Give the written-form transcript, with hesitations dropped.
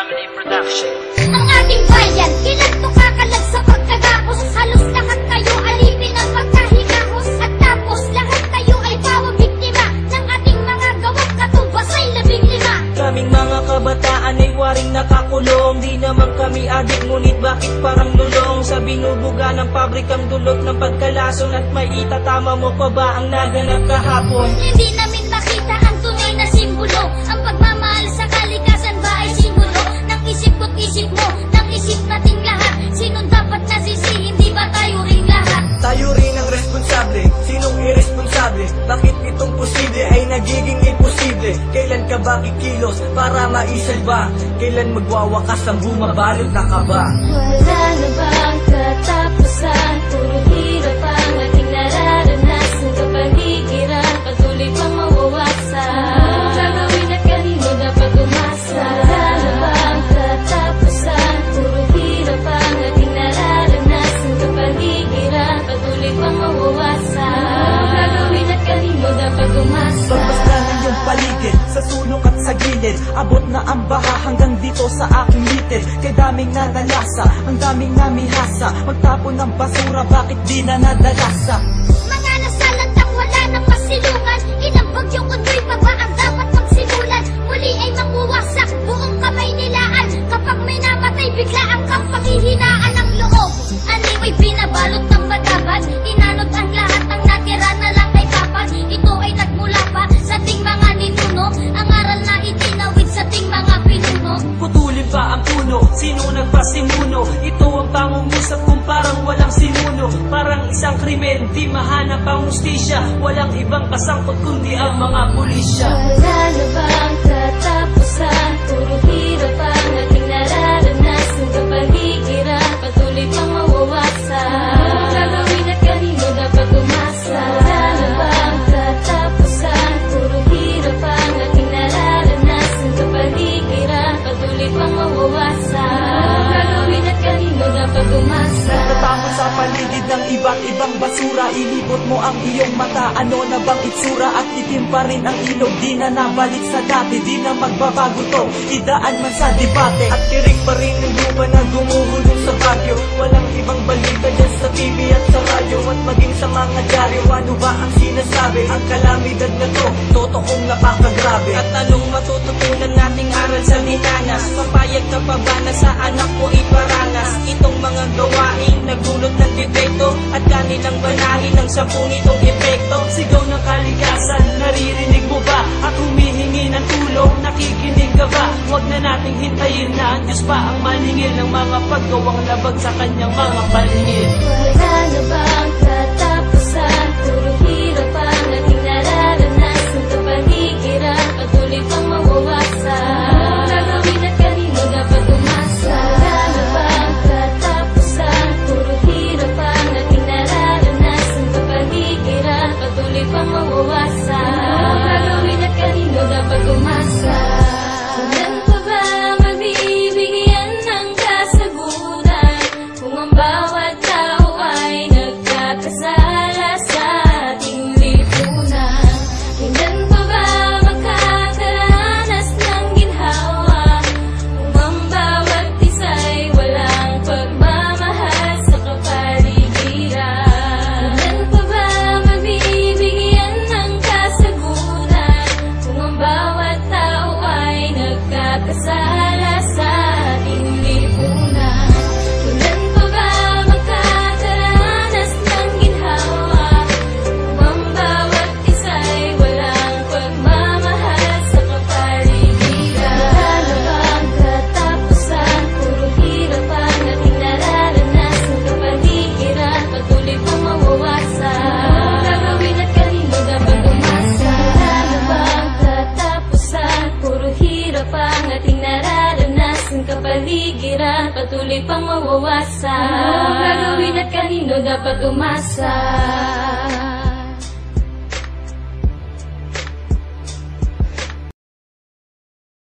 Family Production. Ang ating bayan, kailan to kakalag sa pagkagapos? Halos lahat kayo alipin ang pagkahigahos. At tapos lahat kayo ay pawang biktima ng ating mga gawang katumbas ay 15. Kaming mga kabataan ay waring nakakulong. Di naman kami adik, ngunit bakit parang lulong? Sa binubuga ng pabrikang dulot ng pagkalason. At may itatama mo pa ba ang naganap kahapon? Hindi namin makita ang tunay na simbolo. Ang pagmamahal sa kalikasan ba ay simbolo ng isip ko't isip mo, ng isip nating lahat? Sinong dapat nasisihin, di ba tayo rin lahat? Tayo rin ang responsable, sinong irresponsable? Bakit itong posible ay nagiging imposible? Kailan ka ba kikilos para maisalba? Kailan magwawakas ang bumabalot na kaba? Wala na bang katapusan? Puro hirap ang ating nararanasan. Kapaligiran, patuloy pang mawawasan. Gagawin at kanino dapat umasa? Wala na bang katapusan? Puro hirap ang ating nararanasan. Kapaligiran, patuloy pang mawawasan. Gagawin at kanino dapat umasa? Pagbasta ng iyong paligid, sa sulok at sa gilid, abot na ang baha hanggang dito sa aking litid. Kay daming nanalasa, ang daming namihasa. Magtapon ng basura, bakit di na nadalasa? Mga nasalantang wala ng pasilungan. Ilang bagyong undoy pa ba ang dapat magsimulan? Muli ay manguwasak, buong kamay nilaan. Kapag may namatay, biglaan kang panghihinaan ng loob. Anyway, binabalot ng badaban. Inanod ang lahat, ang natira na lang ay kapag. Ito ay nagmula pa sa ting mga ninuno. Ang aral na itinawid sa ting mga pinuno. Putulin pa ang puno, sino nagpasimuno? Ito ang pangungusap kung parang walang sinuno. Parang isang krimen, di mahanap ang hustisya. Walang ibang kasangkot kundi ang mga pulisya. Wala na bang katapusan? Puro hirap ang ating nararanasan. Kapaligiran, patuloy pang mawawasan. Gagawin at kanino dapat umasa? Wala na bang katapusan? Puro hirap ang ating nararanasan. Kapaligiran, patuloy pang mawawasan. Gagawin at kanino dapat umasa? Natatapon sa paligid ng iba't ibang basura. Ilibot mo ang iyong mata, ano na bang itsura? At itim pa rin ang ilog, di na nabalik sa dati. Di na magbabago to, idaan man sa debate. At kirig pa rin ang lupa na gumuhulong sa bagyo. Walang ibang balita dyan sa TV at sa radyo. At maging sa mga dyaryo, ano ba ang sinasabi? Ang kalamidad na to, totoong napakagrabe. At anong matututunan nating aral sa minanas? Papayag ka pa ba na sa anak mo iparanas? Itong mga gawain, nagdulot ng depekto. At kanilang banahin ang sampung itong epekto. Sigaw ng kalikasan, naririnig mo ba? At humihingi ng tulong, nakikinig ka ba? Huwag na nating hintayin na ang Diyos pa ang maningil ng mga paggawang labag sa kanyang mga paningil. Wala na bang katapusan? Puro hirap ang ating nararanasan. Kapaligiran, patuloy pang mawawasan. Gagawin at kanino dapat umasa? Wala na bang katapusan? Puro hirap ang ating nararanasan. Kapaligiran, patuloy pang mawawasan. Gagawin at kanino dapat umasa? Kailan pa ba mabibigyan ng kasagutan kung ang bawat tao ay nagkakasala sa ating lipunan? Kailan pa ba makakaranas ng ginhawa kung ang bawat isa'y walang pagmamahal sa kapaligiran? Kailan pa ba mabibigyan ng kasagutan kung ang bawat tao ay nagkakasala sa ating lipunan? Kailan pa ba makakaranas ng ginhawa kung ang bawat isa'y walang pagmamahal sa kapaligiran? Wala na bang katapusan? Puro hirap ang ating nararanasan. Kapaligiran, patuloy pang mawawasan. Gagawin at kanino dapat umasa? Wala na bang katapusan? Puro hirap ang ating nararanasan. Kapaligiran, patuloy pang mawawasan. Gagawin at kanino dapat umasa?